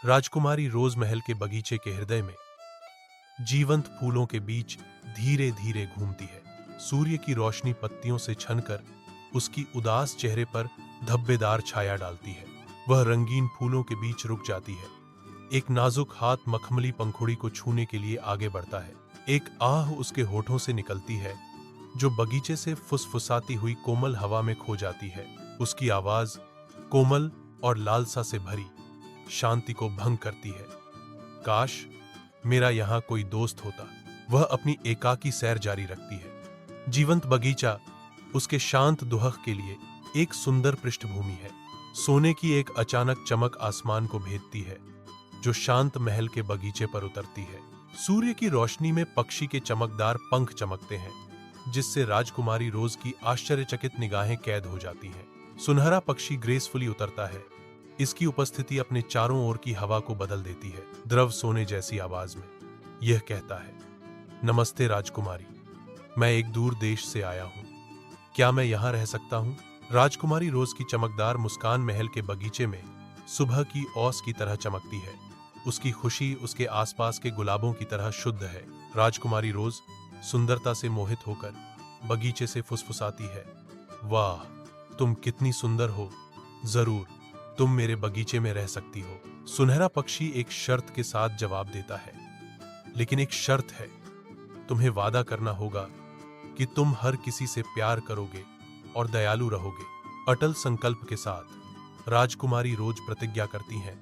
राजकुमारी रोज महल के बगीचे के हृदय में जीवंत फूलों के बीच धीरे धीरे घूमती है। सूर्य की रोशनी पत्तियों से छनकर उसकी उदास चेहरे पर धब्बेदार छाया डालती है। वह रंगीन फूलों के बीच रुक जाती है। एक नाजुक हाथ मखमली पंखुड़ी को छूने के लिए आगे बढ़ता है। एक आह उसके होठों से निकलती है जो बगीचे से फुसफुसाती हुई कोमल हवा में खो जाती है। उसकी आवाज कोमल और लालसा से भरी शांति को भंग करती है। काश मेरा यहाँ कोई दोस्त होता। वह अपनी एकाकी सैर जारी रखती है। जीवंत बगीचा उसके शांत दुहक के लिए एक सुंदर पृष्ठभूमि है। सोने की एक अचानक चमक आसमान को भेदती है जो शांत महल के बगीचे पर उतरती है। सूर्य की रोशनी में पक्षी के चमकदार पंख चमकते हैं जिससे राजकुमारी रोज की आश्चर्यचकित निगाहें कैद हो जाती हैं। सुनहरा पक्षी ग्रेसफुली उतरता है। इसकी उपस्थिति अपने चारों ओर की हवा को बदल देती है। द्रव सोने जैसी आवाज में यह कहता है, नमस्ते राजकुमारी, मैं एक दूर देश से आया हूं। क्या मैं यहां रह सकता हूं? राजकुमारी रोज की चमकदार मुस्कान महल के बगीचे में सुबह की ओस की तरह चमकती है। उसकी खुशी उसके आसपास के गुलाबों की तरह शुद्ध है। राजकुमारी रोज सुंदरता से मोहित होकर बगीचे से फुसफुसाती है, वाह, तुम कितनी सुंदर हो। जरूर तुम मेरे बगीचे में रह सकती हो। सुनहरा पक्षी एक शर्त के साथ जवाब देता है, लेकिन एक शर्त है। तुम्हें वादा करना होगा कि तुम हर किसी से प्यार करोगे और दयालु रहोगे। अटल संकल्प के साथ राजकुमारी रोज प्रतिज्ञा करती हैं।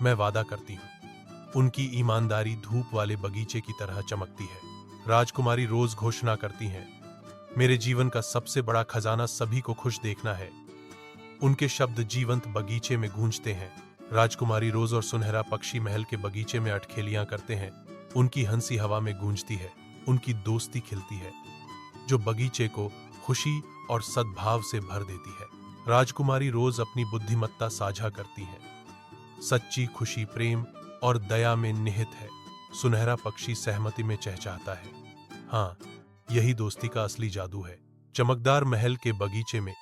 मैं वादा करती हूं। उनकी ईमानदारी धूप वाले बगीचे की तरह चमकती है। राजकुमारी रोज घोषणा करती हैं, मेरे जीवन का सबसे बड़ा खजाना सभी को खुश देखना है। उनके शब्द जीवंत बगीचे में गूंजते हैं। राजकुमारी रोज और सुनहरा पक्षी महल के बगीचे में अठखेलियां करते हैं। उनकी हंसी हवा में गूंजती है। उनकी दोस्ती खिलती है जो बगीचे को खुशी और सद्भाव से भर देती है। राजकुमारी रोज अपनी बुद्धिमत्ता साझा करती हैं। सच्ची खुशी प्रेम और दया में निहित है। सुनहरा पक्षी सहमति में चहचहाता है। हाँ, यही दोस्ती का असली जादू है। चमकदार महल के बगीचे में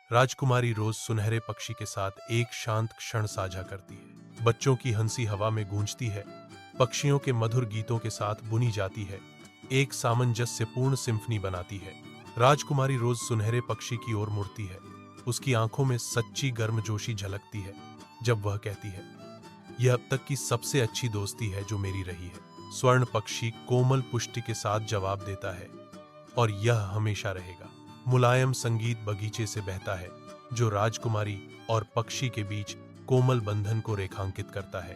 राजकुमारी रोज सुनहरे पक्षी के साथ एक शांत क्षण साझा करती है। बच्चों की हंसी हवा में गूंजती है। पक्षियों के मधुर गीतों के साथ बुनी जाती है। एक सामंजस्यपूर्ण सिम्फनी बनाती है। राजकुमारी रोज सुनहरे पक्षी की ओर मुड़ती है। उसकी आंखों में सच्ची गर्मजोशी झलकती है जब वह कहती है, यह अब तक की सबसे अच्छी दोस्ती है जो मेरी रही है। स्वर्ण पक्षी कोमल पुष्टि के साथ जवाब देता है, और यह हमेशा रहेगा। मुलायम संगीत बगीचे से बहता है जो राजकुमारी और पक्षी के बीच कोमल बंधन को रेखांकित करता है।